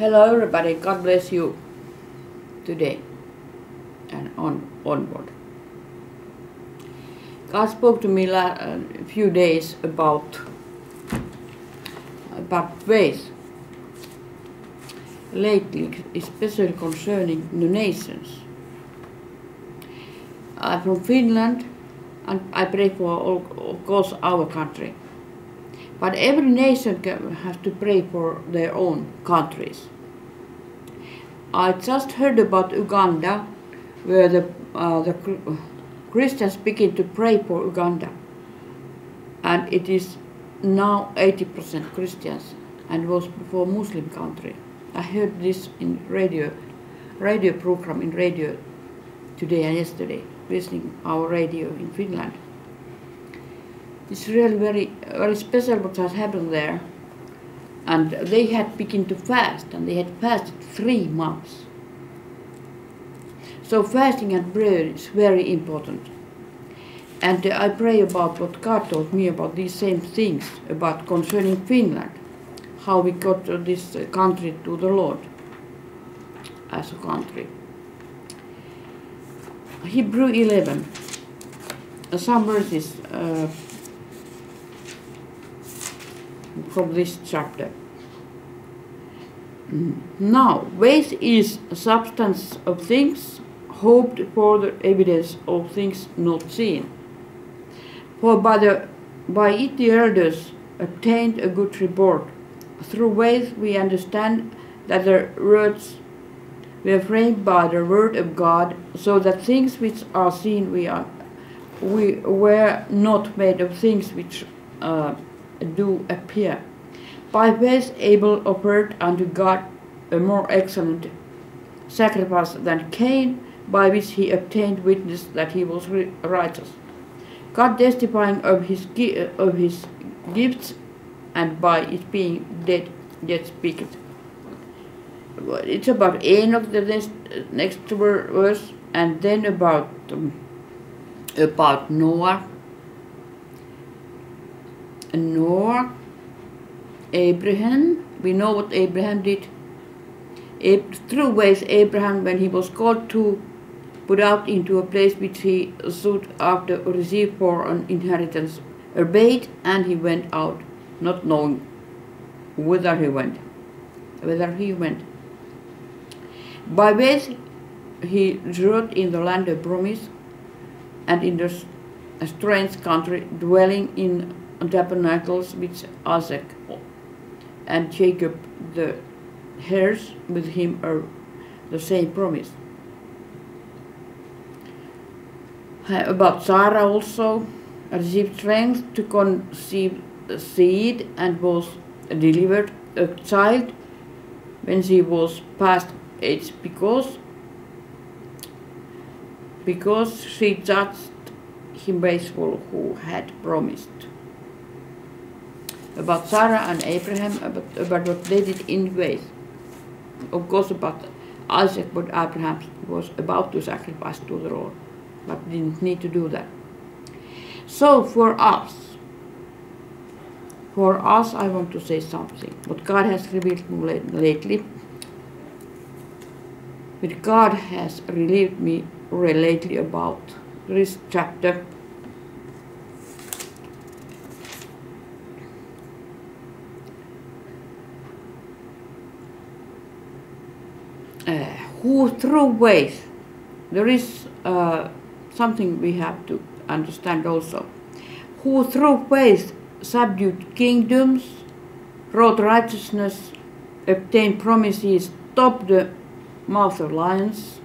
Hello everybody, God bless you today and onward. God spoke to me a few days about faith lately, especially concerning the nations. I'm from Finland and I pray for, of course, our country. But every nation has to pray for their own countries. I just heard about Uganda, where the Christians begin to pray for Uganda, and it is now 80% Christians, and was before Muslim country. I heard this in radio program in radio today and yesterday, listening our radio in Finland. It's really very special what has happened there. And they had begun to fast, and they had fasted 3 months. So fasting and prayer is very important. And I pray about what God told me about these same things, about concerning Finland, how we got this country to the Lord as a country. Hebrew 11, some verses from this chapter. Now, faith is substance of things hoped for, the evidence of things not seen. For by it the elders obtained a good report. Through faith we understand that the words were framed by the word of God, so that things which are seen we were not made of things which do appear. By faith Abel offered unto God a more excellent sacrifice than Cain, by which he obtained witness that he was righteous, God testifying of his gifts, and by it being dead yet speaketh. It's about Enoch, the next verse, and then about Noah. Abraham, we know what Abraham did. Through faith Abraham, when he was called to put out into a place which he should after receive for an inheritance, obeyed, and he went out, not knowing whither he went. By faith he dwelt in the land of promise, and in the strange country, dwelling in tabernacles with Isaac and Jacob, the heirs with him are the same promise. About Sarah also, received strength to conceive seed, and was delivered a child when she was past age, because she judged him faithful who had promised. About Sarah and Abraham, about what they did in faith. Of course about Isaac, but Abraham was about to sacrifice to the Lord, but didn't need to do that. So for us I want to say something. What God has revealed me lately. What God has revealed me lately about this chapter. Who through faith, there is something we have to understand also, who through faith subdued kingdoms, wrought righteousness, obtained promises, stopped the mouth of lions,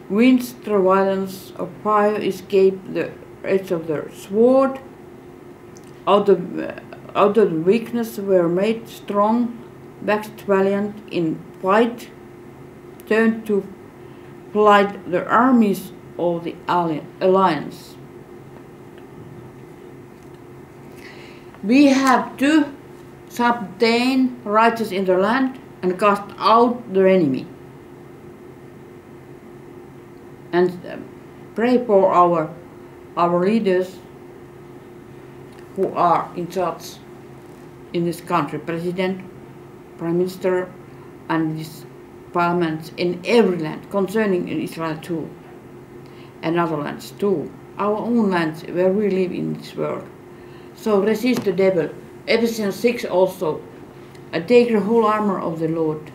quenched the violence of fire, escaped the edge of the sword, out of the weakness were made strong, waxed valiant in fight, turned to flight the armies of the alliance. We have to sustain righteous in the land and cast out the enemy. And pray for our leaders who are in charge in this country, president, Prime Minister and this parliament in every land, concerning Israel too, and other lands too, our own lands where we live in this world. So resist the devil. Ephesians 6 also, take the whole armor of the Lord,